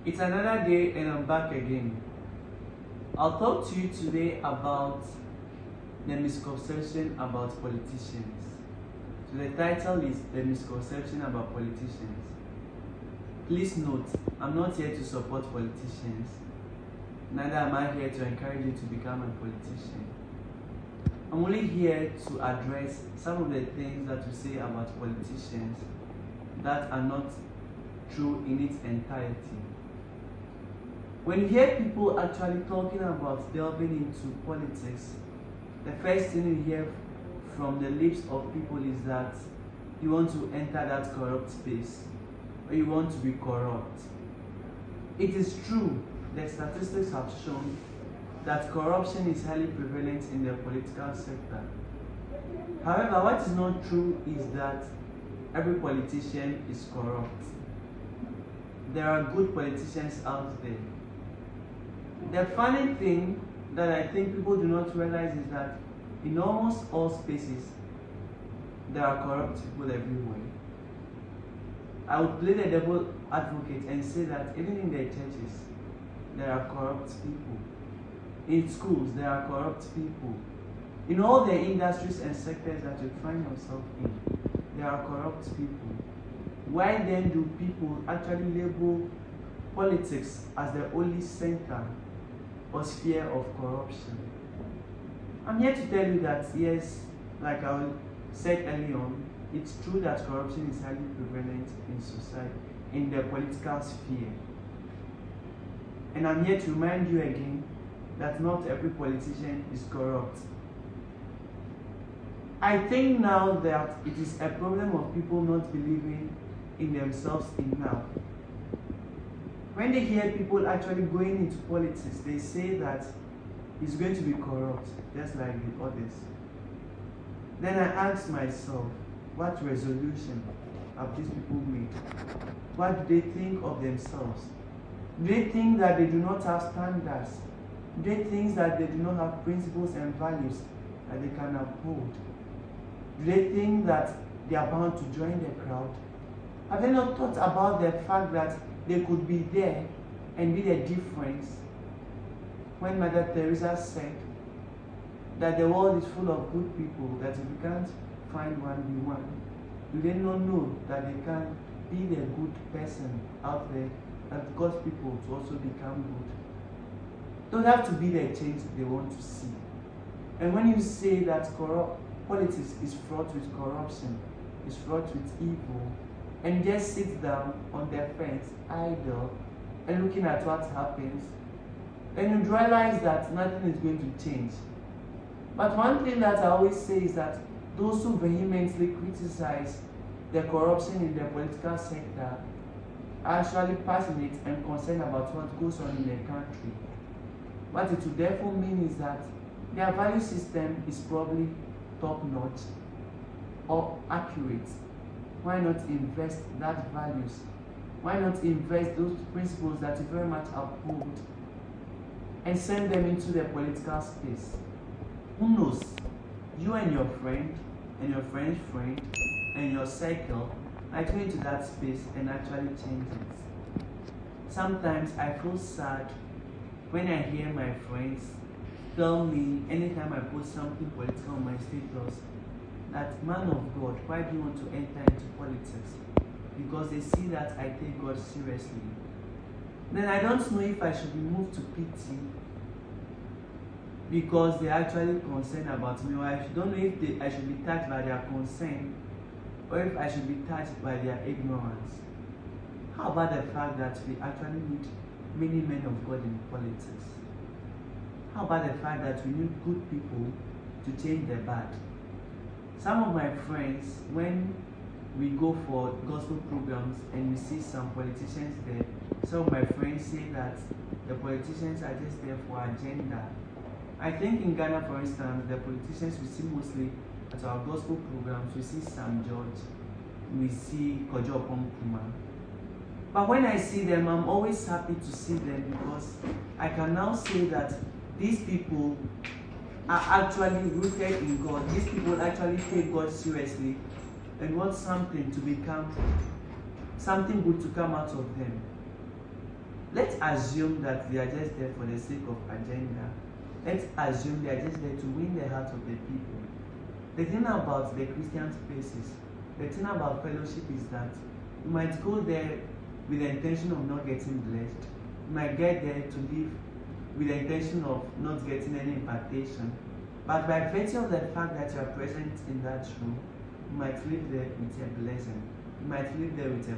It's another day and I'm back again. I'll talk to you today about the misconception about politicians. So the title is The Misconception About Politicians. Please note, I'm not here to support politicians. Neither am I here to encourage you to become a politician. I'm only here to address some of the things that we say about politicians that are not true in its entirety. When you hear people actually talking about delving into politics, the first thing you hear from the lips of people is that you want to enter that corrupt space, or you want to be corrupt. It is true, the statistics have shown that corruption is highly prevalent in the political sector. However, what is not true is that every politician is corrupt. There are good politicians out there. The funny thing that I think people do not realize is that in almost all spaces, there are corrupt people everywhere. I would play the devil advocate and say that even in the churches, there are corrupt people. In schools, there are corrupt people. In all the industries and sectors that you find yourself in, there are corrupt people. Why then do people actually label politics as the only center or sphere of corruption? I'm here to tell you that yes, like I said earlier on, it's true that corruption is highly prevalent in society, in the political sphere. And I'm here to remind you again that not every politician is corrupt. I think now that it is a problem of people not believing in themselves enough. When they hear people actually going into politics, they say that it's going to be corrupt, just like the others. Then I ask myself, what resolution have these people made? What do they think of themselves? Do they think that they do not have standards? Do they think that they do not have principles and values that they can uphold? Do they think that they are bound to join the crowd? Have they not thought about the fact that they could be there and be the difference? When Mother Teresa said that the world is full of good people, that if you can't find one, be one, do they not know that they can be the good person out there that cause people to also become good? Don't have to be the change they want to see. And when you say that politics is fraught with corruption, is fraught with evil, and just sit down on their fence, idle, and looking at what happens, then you realize that nothing is going to change. But one thing that I always say is that those who vehemently criticize the corruption in the political sector are actually passionate and concerned about what goes on in their country. What it would therefore mean is that their value system is probably top-notch or accurate. Why not invest that values? Why not invest those principles that you very much uphold and send them into the political space? Who knows? You and your friend and your friend's friend and your circle might go into that space and actually change it. Sometimes I feel sad when I hear my friends tell me anytime I post something political on my status that, man of God, why do you want to enter into politics? Because they see that I take God seriously. Then I don't know if I should be moved to pity because they're actually concerned about me, or I don't know if I should be touched by their concern, or if I should be touched by their ignorance. How about the fact that we actually need many men of God in politics? How about the fact that we need good people to change the bad? Some of my friends, when we go for gospel programs and we see some politicians there, some of my friends say that the politicians are just there for agenda. I think in Ghana, for instance, the politicians we see mostly at our gospel programs, we see Sam George, we see Kojo Pongkuma. But when I see them, I'm always happy to see them because I can now say that these people are actually rooted in God. These people actually take God seriously and want something to become, something good to come out of them. Let's assume that they are just there for the sake of agenda. Let's assume they are just there to win the heart of the people. The thing about the Christian spaces, the thing about fellowship is that you might go there with the intention of not getting blessed. You might get there to live with the intention of not getting any impartation. But by virtue of the fact that you are present in that room, you might live there with a blessing. You might live there with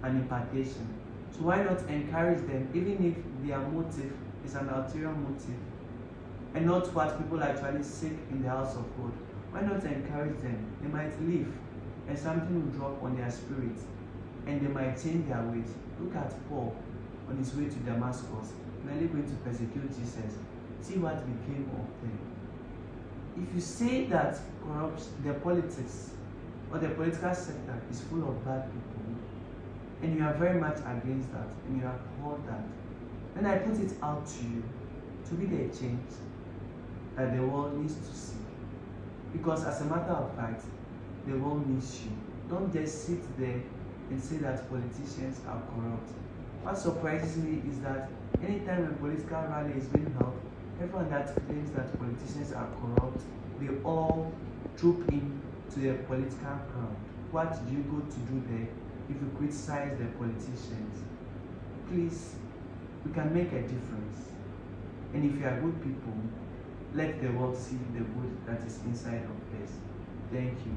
an impartation. So why not encourage them, even if their motive is an ulterior motive and not what people actually seek in the house of God? Why not encourage them? They might leave and something will drop on their spirit and they might change their ways. Look at Paul on his way to Damascus, nearly going to persecute Jesus. See what became of them. If you say that the politics or the political sector is full of bad people, and you are very much against that, and you abhor that, then I put it out to you to be the change that the world needs to see. Because as a matter of fact, the world needs you. Don't just sit there and say that politicians are corrupt. What surprises me is that anytime a political rally is being held, everyone that claims that politicians are corrupt, they all troop in to the political crowd. What do you go to do there if you criticize the politicians? Please, we can make a difference. And if you are good people, let the world see the good that is inside of us. Thank you.